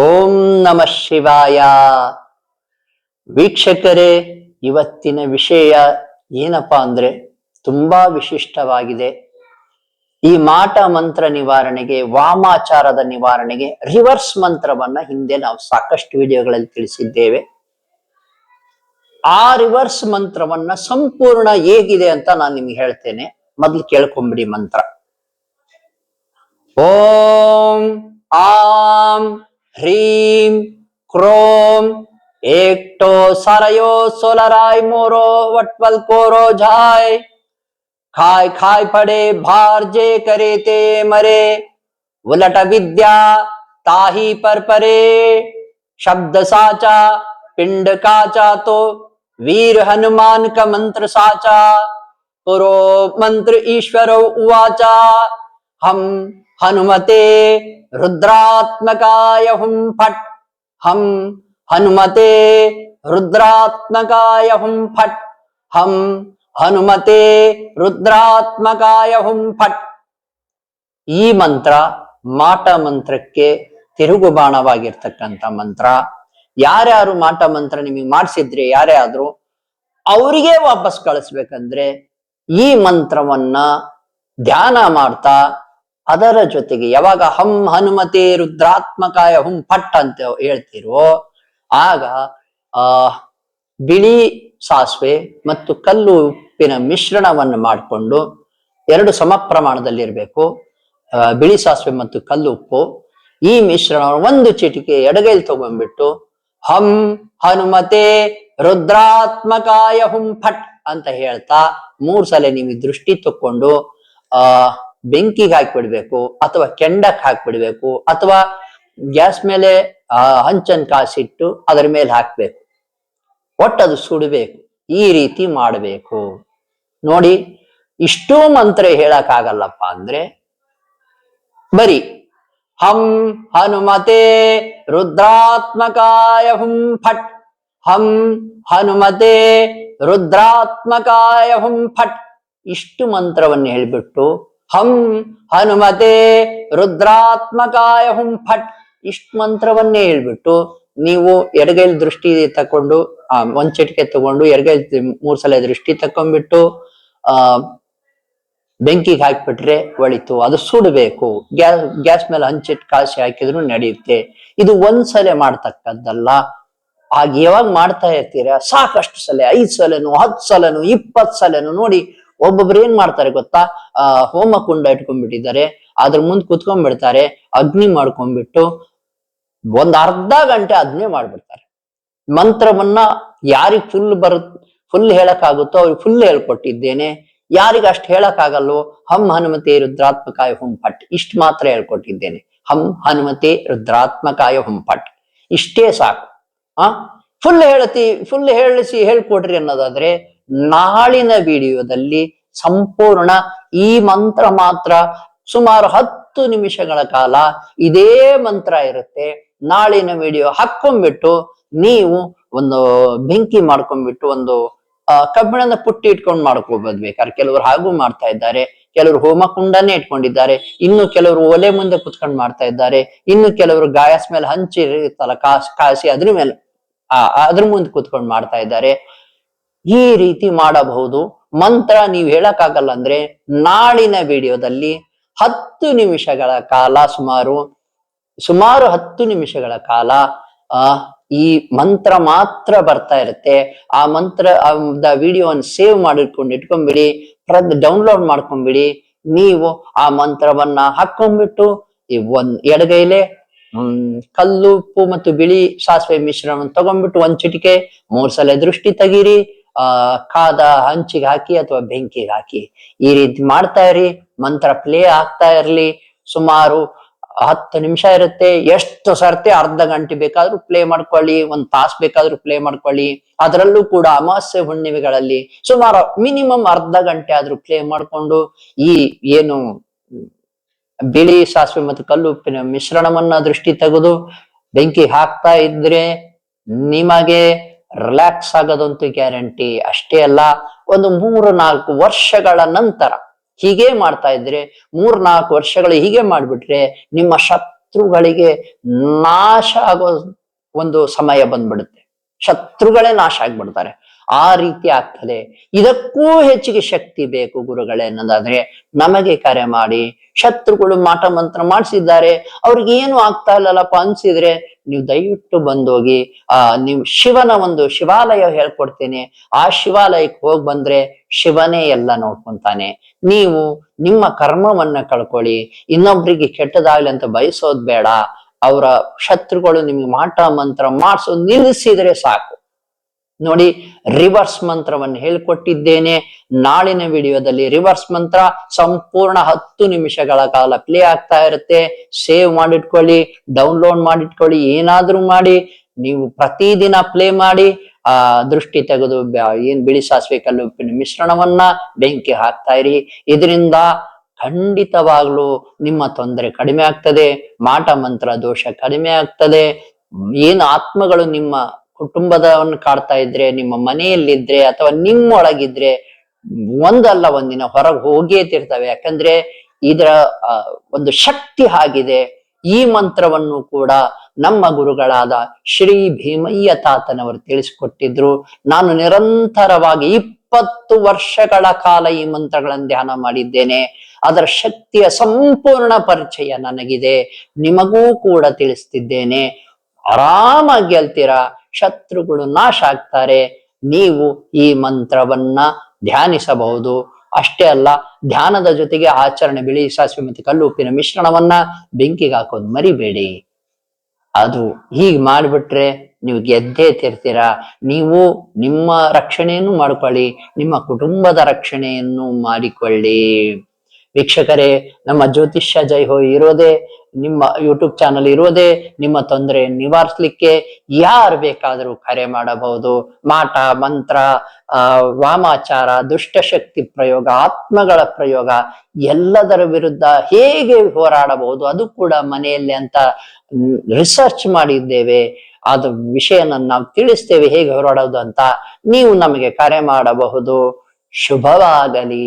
ಓಂ ನಮಃ ಶಿವಾಯ. ವೀಕ್ಷಕರೇ, ಇವತ್ತಿನ ವಿಷಯ ಏನಪ್ಪಾ ಅಂದ್ರೆ ತುಂಬಾ ವಿಶಿಷ್ಟವಾಗಿದೆ. ಈ ಮಾಟ ಮಂತ್ರ ನಿವಾರಣೆಗೆ, ವಾಮಾಚಾರದ ನಿವಾರಣೆಗೆ ರಿವರ್ಸ್ ಮಂತ್ರವನ್ನ ಹಿಂದೆ ನಾವು ಸಾಕಷ್ಟು ವಿಡಿಯೋಗಳಲ್ಲಿ ತಿಳಿಸಿದ್ದೇವೆ. ಆ ರಿವರ್ಸ್ ಮಂತ್ರವನ್ನ ಸಂಪೂರ್ಣ ಹೇಗಿದೆ ಅಂತ ನಾನು ನಿಮ್ಗೆ ಹೇಳ್ತೇನೆ. ಮೊದ್ಲು ಕೇಳ್ಕೊಂಬಿಡಿ ಮಂತ್ರ. ಓಂ ಆಂ ह्रीं क्रोम एकटो सारयो सोलराय मोरो वटवल कोरो जाय खाय खाय पड़े भार जे करे ते मरे उलट विद्या ताही पर परे शब्द साचा पिंड काचा तो वीर हनुमान का मंत्र साचा पुरो मंत्र ईश्वर उवाचा हम हनुमते रुद्रात्मकाय हुं फट हम हनुमते रुद्रात्मकाय हुं फट हम हनुमते रुद्रात्मकाय हुं फट. ಈ ಮಂತ್ರ ಮಾಟ ಮಂತ್ರಕ್ಕೆ ತಿರುಗುಬಾಣವಾಗಿರ್ತಕ್ಕಂಥ ಮಂತ್ರ. ಯಾರ್ಯಾರು ಮಾಟ ಮಂತ್ರ ನಿಮಗೆ ಮಾಡಿಸಿದ್ರೆ ಯಾರೇ ಆದ್ರೂ ಅವರಿಗೆ ವಾಪಸ್ ಕಳಿಸ್ಬೇಕಂದ್ರೆ ಈ ಮಂತ್ರವನ್ನ ಧ್ಯಾನ ಮಾಡ್ತಾ ಅದರ ಜೊತೆಗೆ ಯಾವಾಗ ಹಂ ಹನುಮತೆ ರುದ್ರಾತ್ಮಕಾಯ ಹುಂ ಫಟ್ ಅಂತ ಹೇಳ್ತಿರೋ ಆಗ ಬಿಳಿ ಸಾಸಿವೆ ಮತ್ತು ಕಲ್ಲು ಉಪ್ಪಿನ ಮಿಶ್ರಣವನ್ನು ಮಾಡಿಕೊಂಡು ಎರಡು ಸಮ ಪ್ರಮಾಣದಲ್ಲಿ ಇರಬೇಕು. ಬಿಳಿ ಸಾಸಿವೆ ಮತ್ತು ಕಲ್ಲು ಉಪ್ಪು ಈ ಮಿಶ್ರಣ ಒಂದು ಚಿಟಿಕೆ ಎಡಗೈಲಿ ತಗೊಂಡ್ಬಿಟ್ಟು ಹಂ ಹನುಮತೆ ರುದ್ರಾತ್ಮಕಾಯ ಹುಂ ಫಟ್ ಅಂತ ಹೇಳ್ತಾ 3 ಸಲ ನೀವು ದೃಷ್ಟಿ ತಕ್ಕೊಂಡು ಬೆಂಕಿಗೆ ಹಾಕಿಬಿಡ್ಬೇಕು, ಅಥವಾ ಕೆಂಡಕ್ಕೆ ಹಾಕ್ಬಿಡ್ಬೇಕು, ಅಥವಾ ಗ್ಯಾಸ್ ಮೇಲೆ ಹಂಚನ್ ಕಾಸಿಟ್ಟು ಅದರ ಮೇಲೆ ಹಾಕ್ಬೇಕು. ಒಟ್ಟದು ಸುಡಬೇಕು. ಈ ರೀತಿ ಮಾಡಬೇಕು. ನೋಡಿ, ಇಷ್ಟೂ ಮಂತ್ರ ಹೇಳಕ್ ಆಗಲ್ಲಪ್ಪ ಅಂದ್ರೆ ಬರೀ ಹಂ ಹನುಮತೆ ರುದ್ರಾತ್ಮಕಾಯ ಹುಂ ಫಟ್ ಹಂ ಹನುಮತೆ ರುದ್ರಾತ್ಮಕಾಯ ಹುಂ ಫಟ್ ಇಷ್ಟು ಮಂತ್ರವನ್ನು ಹೇಳ್ಬಿಟ್ಟು ಹಂ ಹನುಮತೆ ರುದ್ರಾತ್ಮಕಾಯ ಹುಂ ಫಟ್ ಇಷ್ಟು ಮಂತ್ರವನ್ನೇ ಹೇಳ್ಬಿಟ್ಟು ನೀವು ಎಡಗೈಲಿ ದೃಷ್ಟಿ ತಕೊಂಡು ಒಂದ್ ಚಿಟಿಕೆ ತಗೊಂಡು ಎಡಗೈಲಿ 3 ಸಲ ದೃಷ್ಟಿ ತಕೊಂಡ್ಬಿಟ್ಟು ಬೆಂಕಿಗೆ ಹಾಕ್ಬಿಟ್ರೆ ಒಳಿತು. ಅದು ಸುಡಬೇಕು. ಗ್ಯಾಸ್ ಮೇಲೆ ಹಂಚಿಟ್ಟು ಕಾಸಿ ಹಾಕಿದ್ರು ನಡೆಯುತ್ತೆ. ಇದು ಒಂದ್ಸಲ ಮಾಡ್ತಕ್ಕದ್ದಲ್ಲ. ಆಗ ಯಾವಾಗ ಮಾಡ್ತಾ ಇರ್ತೀರ ಸಾಕಷ್ಟು ಸಲ, 5 ಸಲನು 10 ಸಲನು 20 ಸಲನು. ನೋಡಿ, ಒಬ್ಬೊಬ್ರು ಏನ್ ಮಾಡ್ತಾರೆ ಗೊತ್ತಾ, ಹೋಮ ಕುಂಡ ಇಟ್ಕೊಂಡ್ಬಿಟ್ಟಿದ್ದಾರೆ, ಅದ್ರ ಮುಂದ್ ಕುತ್ಕೊಂಡ್ಬಿಡ್ತಾರೆ, ಅಗ್ನಿ ಮಾಡ್ಕೊಂಡ್ಬಿಟ್ಟು ಒಂದ್ ಅರ್ಧ ಗಂಟೆ ಅದನ್ನೇ ಮಾಡ್ಬಿಡ್ತಾರೆ. ಮಂತ್ರವನ್ನ ಯಾರಿಗ್ ಫುಲ್ ಹೇಳಕ್ ಆಗುತ್ತೋ ಅವ್ರಿಗೆ ಫುಲ್ ಹೇಳ್ಕೊಟ್ಟಿದ್ದೇನೆ. ಯಾರಿಗ ಅಷ್ಟು ಹೇಳಕ್ ಆಗಲ್ವೋ ಹಂ ಹನುಮತೆ ರುದ್ರಾತ್ಮಕಾಯ ಹುಂ ಫಟ್ ಇಷ್ಟು ಮಾತ್ರ ಹೇಳ್ಕೊಟ್ಟಿದ್ದೇನೆ. ಹಂ ಹನುಮತೆ ರುದ್ರಾತ್ಮಕಾಯ ಹುಂ ಫಟ್ ಇಷ್ಟೇ ಸಾಕು. ಫುಲ್ ಹೇಳ್ಕೊಡ್ರಿ ಅನ್ನೋದಾದ್ರೆ ನಾಳಿನ ವಿಡಿಯೋದಲ್ಲಿ ಸಂಪೂರ್ಣ ಈ ಮಂತ್ರ ಮಾತ್ರ ಸುಮಾರು 10 ನಿಮಿಷಗಳ ಕಾಲ ಇದೇ ಮಂತ್ರ ಇರುತ್ತೆ. ನಾಳಿನ ವಿಡಿಯೋ ಹಾಕೊಂಡ್ಬಿಟ್ಟು ನೀವು ಒಂದು ಬೆಂಕಿ ಮಾಡ್ಕೊಂಡ್ಬಿಟ್ಟು ಒಂದು ಕಬ್ಬಿಣದ ಪುಟ್ಟಿ ಇಟ್ಕೊಂಡು ಮಾಡ್ಕೋಬಹುದು. ಬೇಕಾದ್ರೆ ಕೆಲವರು ಹಾಗೂ ಮಾಡ್ತಾ ಇದ್ದಾರೆ, ಕೆಲವರು ಹೋಮ ಕುಂಡನೇ ಇಟ್ಕೊಂಡಿದ್ದಾರೆ, ಇನ್ನು ಕೆಲವರು ಒಲೆ ಮುಂದೆ ಕುತ್ಕೊಂಡು ಮಾಡ್ತಾ ಇದ್ದಾರೆ, ಇನ್ನು ಕೆಲವರು ಗ್ಯಾಸ್ ಮೇಲೆ ಹಂಚಿ ಇರುತ್ತಲ್ಲ ಕಾಸಿ ಅದ್ರ ಮುಂದೆ ಕುತ್ಕೊಂಡು ಮಾಡ್ತಾ ಇದ್ದಾರೆ. ಈ ರೀತಿ ಮಾಡಬಹುದು. ಮಂತ್ರ ನೀವು ಹೇಳಕ್ಕಾಗಲ್ಲ ಅಂದ್ರೆ ನಾಳಿನ ವಿಡಿಯೋದಲ್ಲಿ 10 ನಿಮಿಷಗಳ ಕಾಲ ಸುಮಾರು 10 ನಿಮಿಷಗಳ ಕಾಲ ಈ ಮಂತ್ರ ಮಾತ್ರ ಬರ್ತಾ ಇರುತ್ತೆ. ಆ ಮಂತ್ರ ವಿಡಿಯೋವನ್ನು ಸೇವ್ ಇಟ್ಕೊಂಡ್ಬಿಡಿ, ಡೌನ್ಲೋಡ್ ಮಾಡ್ಕೊಂಡ್ಬಿಡಿ. ನೀವು ಆ ಮಂತ್ರವನ್ನ ಹಾಕೊಂಡ್ಬಿಟ್ಟು ಎಡಗೈಲೆ ಕಲ್ಲು ಉಪ್ಪು ಮತ್ತು ಬಿಳಿ ಸಾಸಿವೆ ಮಿಶ್ರಣವನ್ನು ತಗೊಂಡ್ಬಿಟ್ಟು 1 ಚಿಟಿಕೆ 3 ಸಲ ದೃಷ್ಟಿ ತೆಗೀರಿ. ಕಾದ ಹಂಚಿಗೆ ಹಾಕಿ ಅಥವಾ ಬೆಂಕಿಗೆ ಹಾಕಿ. ಈ ರೀತಿ ಮಾಡ್ತಾ ಇರಿ. ಮಂತ್ರ ಪ್ಲೇ ಆಗ್ತಾ ಇರ್ಲಿ. ಸುಮಾರು 10 ನಿಮಿಷ ಇರುತ್ತೆ. ಎಷ್ಟು ಸರ್ತಿ ಅರ್ಧ ಗಂಟೆ ಬೇಕಾದ್ರೂ ಪ್ಲೇ ಮಾಡ್ಕೊಳ್ಳಿ, 1 ತಾಸು ಬೇಕಾದ್ರೂ ಪ್ಲೇ ಮಾಡ್ಕೊಳ್ಳಿ. ಅದರಲ್ಲೂ ಕೂಡ ಅಮಾವಾಸ್ಯೆ ಹುಣ್ಣಿಮೆಗಳಲ್ಲಿ ಸುಮಾರು ಮಿನಿಮಮ್ ಅರ್ಧ ಗಂಟೆ ಆದ್ರೂ ಪ್ಲೇ ಮಾಡ್ಕೊಂಡು ಈ ಏನು ಬಿಳಿ ಸಾಸಿವೆ ಮತ್ತು ಕಲ್ಲು ಉಪ್ಪಿನ ಮಿಶ್ರಣವನ್ನ ದೃಷ್ಟಿ ತೆಗೆದು ಬೆಂಕಿ ಹಾಕ್ತಾ ಇದ್ರೆ ನಿಮಗೆ ರಿಲ್ಯಾಕ್ಸ್ ಆಗೋದಂತೂ ಗ್ಯಾರಂಟಿ. ಅಷ್ಟೇ ಅಲ್ಲ, ಒಂದು 3-4 ವರ್ಷಗಳ ನಂತರ ಹೀಗೆ ಮಾಡ್ತಾ ಇದ್ರೆ 3-4 ವರ್ಷಗಳು ಹೀಗೆ ಮಾಡ್ಬಿಟ್ರೆ ನಿಮ್ಮ ಶತ್ರುಗಳಿಗೆ ನಾಶ ಆಗೋ ಒಂದು ಸಮಯ ಬಂದ್ಬಿಡುತ್ತೆ. ಶತ್ರುಗಳೇ ನಾಶ ಆಗ್ಬಿಡ್ತಾರೆ. ಆ ರೀತಿ ಆಗ್ತದೆ. ಇದಕ್ಕೂ ಹೆಚ್ಚಿಗೆ ಶಕ್ತಿ ಬೇಕು ಗುರುಗಳೇ ಅನ್ನೋದಾದ್ರೆ ನಮಗೆ ಕರೆ ಮಾಡಿ, ಶತ್ರುಗಳು ಮಾಟ ಮಂತ್ರ ಮಾಡಿಸಿದ್ದಾರೆ, ಅವ್ರಿಗೆ ಏನು ಆಗ್ತಾ ಇಲ್ಲಲ್ಲಪ್ಪ ಅನ್ಸಿದ್ರೆ ನೀವು ದಯವಿಟ್ಟು ಬಂದೋಗಿ ನೀವು ಶಿವನ ಒಂದು ಶಿವಾಲಯ ಹೇಳ್ಕೊಡ್ತೇನೆ, ಆ ಶಿವಾಲಯಕ್ಕೆ ಹೋಗಿ ಬಂದ್ರೆ ಶಿವನೇ ಎಲ್ಲ ನೋಡ್ಕೊಂತಾನೆ. ನೀವು ನಿಮ್ಮ ಕರ್ಮವನ್ನ ಕಳ್ಕೊಳ್ಳಿ, ಇನ್ನೊಬ್ರಿಗೆ ಕೆಟ್ಟದಾಗ್ಲಿ ಅಂತ ಬಯಸೋದ್ ಬೇಡ. ಅವರ ಶತ್ರುಗಳು ನಿಮ್ಗೆ ಮಾಟ ಮಂತ್ರ ಮಾಡಿಸೋದು ನಿಲ್ಲಿಸಿದ್ರೆ ಸಾಕು. ನೋಡಿ, ರಿವರ್ಸ್ ಮಂತ್ರವನ್ನು ಹೇಳ್ಕೊಟ್ಟಿದ್ದೇನೆ. ನಾಳಿನ ವಿಡಿಯೋದಲ್ಲಿ ರಿವರ್ಸ್ ಮಂತ್ರ ಸಂಪೂರ್ಣ 10 ನಿಮಿಷಗಳ ಕಾಲ ಪ್ಲೇ ಆಗ್ತಾ ಇರುತ್ತೆ. ಸೇವ್ ಮಾಡಿಟ್ಕೊಳ್ಳಿ, ಡೌನ್ಲೋಡ್ ಮಾಡಿಟ್ಕೊಳ್ಳಿ, ಏನಾದ್ರೂ ಮಾಡಿ ನೀವು ಪ್ರತಿದಿನ ಪ್ಲೇ ಮಾಡಿ. ದೃಷ್ಟಿ ತೆಗೆದು ಏನ್ ಬಿಳಿ ಸಾಸಿವೆ ಕಲ್ಲುಪ್ಪಿನ ಮಿಶ್ರಣವನ್ನ ಬೆಂಕಿ ಹಾಕ್ತಾ ಇರಿ. ಇದರಿಂದ ಖಂಡಿತವಾಗ್ಲೂ ನಿಮ್ಮ ತೊಂದರೆ ಕಡಿಮೆ ಆಗ್ತದೆ, ಮಾಟ ಮಂತ್ರ ದೋಷ ಕಡಿಮೆ ಆಗ್ತದೆ. ಏನು ಆತ್ಮಗಳು ನಿಮ್ಮ ಕುಟುಂಬದವನ್ನು ಕಾಡ್ತಾ ಇದ್ರೆ, ನಿಮ್ಮ ಮನೆಯಲ್ಲಿದ್ರೆ ಅಥವಾ ನಿಮ್ಮೊಳಗಿದ್ರೆ ಒಂದಲ್ಲ ಒಂದಿನ ಹೊರಗೆ ಹೋಗೇ ತಿರ್ತವೆ. ಯಾಕಂದ್ರೆ ಇದರ ಒಂದು ಶಕ್ತಿ ಆಗಿದೆ. ಈ ಮಂತ್ರವನ್ನು ಕೂಡ ನಮ್ಮ ಗುರುಗಳಾದ ಶ್ರೀ ಭೀಮಯ್ಯ ತಾತನವರು ತಿಳಿಸಿಕೊಟ್ಟಿದ್ರು. ನಾನು ನಿರಂತರವಾಗಿ 20 ವರ್ಷಗಳ ಕಾಲ ಈ ಮಂತ್ರಗಳನ್ನು ಧ್ಯಾನ ಮಾಡಿದ್ದೇನೆ. ಅದರ ಶಕ್ತಿಯ ಸಂಪೂರ್ಣ ಪರಿಚಯ ನನಗಿದೆ, ನಿಮಗೂ ಕೂಡ ತಿಳಿಸ್ತಿದ್ದೇನೆ. ಆರಾಮಾಗಿ ಗೆಲ್ತೀರಾ, ಶತ್ರುಗಳು ನಾಶ ಆಗ್ತಾರೆ. ನೀವು ಈ ಮಂತ್ರವನ್ನ ಧ್ಯಾನಿಸಬಹುದು. ಅಷ್ಟೇ ಅಲ್ಲ, ಧ್ಯಾನದ ಜೊತೆಗೆ ಆಚರಣೆ ಬಿಳಿ ಸಾಸಿವೆ ಮತ್ತು ಕಲ್ಲು ಉಪ್ಪಿನ ಮಿಶ್ರಣವನ್ನ ಬೆಂಕಿಗೆ ಹಾಕೋದು ಮರಿಬೇಡಿ. ಅದು ಹೀಗೆ ಮಾಡಿಬಿಟ್ರೆ ನೀವು ಗೆದ್ದೇ ತಿರ್ತೀರಾ. ನೀವು ನಿಮ್ಮ ರಕ್ಷಣೆಯನ್ನು ಮಾಡ್ಕೊಳ್ಳಿ, ನಿಮ್ಮ ಕುಟುಂಬದ ರಕ್ಷಣೆಯನ್ನು ಮಾಡಿಕೊಳ್ಳಿ. ವೀಕ್ಷಕರೇ, ನಮ್ಮ ಜ್ಯೋತಿಷ್ಯ ಜೈ ಹೋ ಇರೋದೇ, ನಿಮ್ಮ ಯೂಟ್ಯೂಬ್ ಚಾನಲ್ ಇರೋದೇ ನಿಮ್ಮ ತೊಂದರೆ ನಿವಾರಿಸ್ಲಿಕ್ಕೆ. ಯಾರು ಬೇಕಾದರೂ ಕರೆ ಮಾಡಬಹುದು. ಮಾಟ ಮಂತ್ರ, ವಾಮಾಚಾರ, ದುಷ್ಟಶಕ್ತಿ ಪ್ರಯೋಗ, ಆತ್ಮಗಳ ಪ್ರಯೋಗ ಎಲ್ಲದರ ವಿರುದ್ಧ ಹೇಗೆ ಹೋರಾಡಬಹುದು ಅದು ಕೂಡ ಮನೆಯಲ್ಲಿ ಅಂತ ರಿಸರ್ಚ್ ಮಾಡಿದ್ದೇವೆ. ಅದು ವಿಷಯನ ನಾವು ತಿಳಿಸ್ತೇವೆ ಹೇಗೆ ಹೋರಾಡೋದು ಅಂತ. ನೀವು ನಮಗೆ ಕರೆ ಮಾಡಬಹುದು. ಶುಭವಾಗಲಿ.